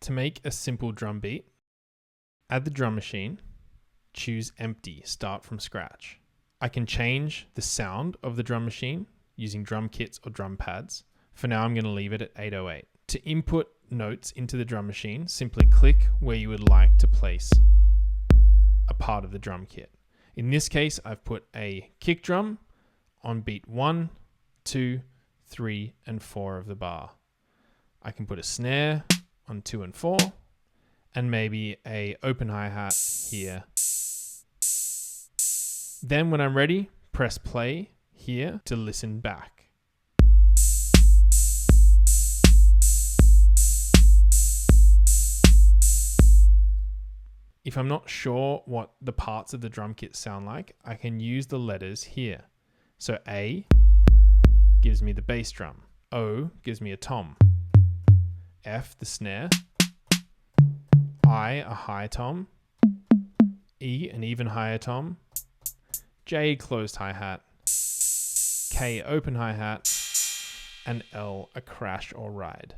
To make a simple drum beat, add the drum machine, choose empty, start from scratch. I can change the sound of the drum machine using drum kits or drum pads. For now, I'm going to leave it at 808. To input notes into the drum machine, simply click where you would like to place a part of the drum kit. In this case, I've put a kick drum on beat 1, 2, 3, and 4 of the bar. I can put a snare on 2 and 4, and maybe a open hi-hat here. Then when I'm ready, press play here to listen back. If I'm not sure what the parts of the drum kit sound like, I can use the letters here. So A gives me the bass drum. O gives me a tom. F, the snare. I, a high tom. E, an even higher tom. J, closed hi-hat. K, open hi-hat. And L, a crash or ride.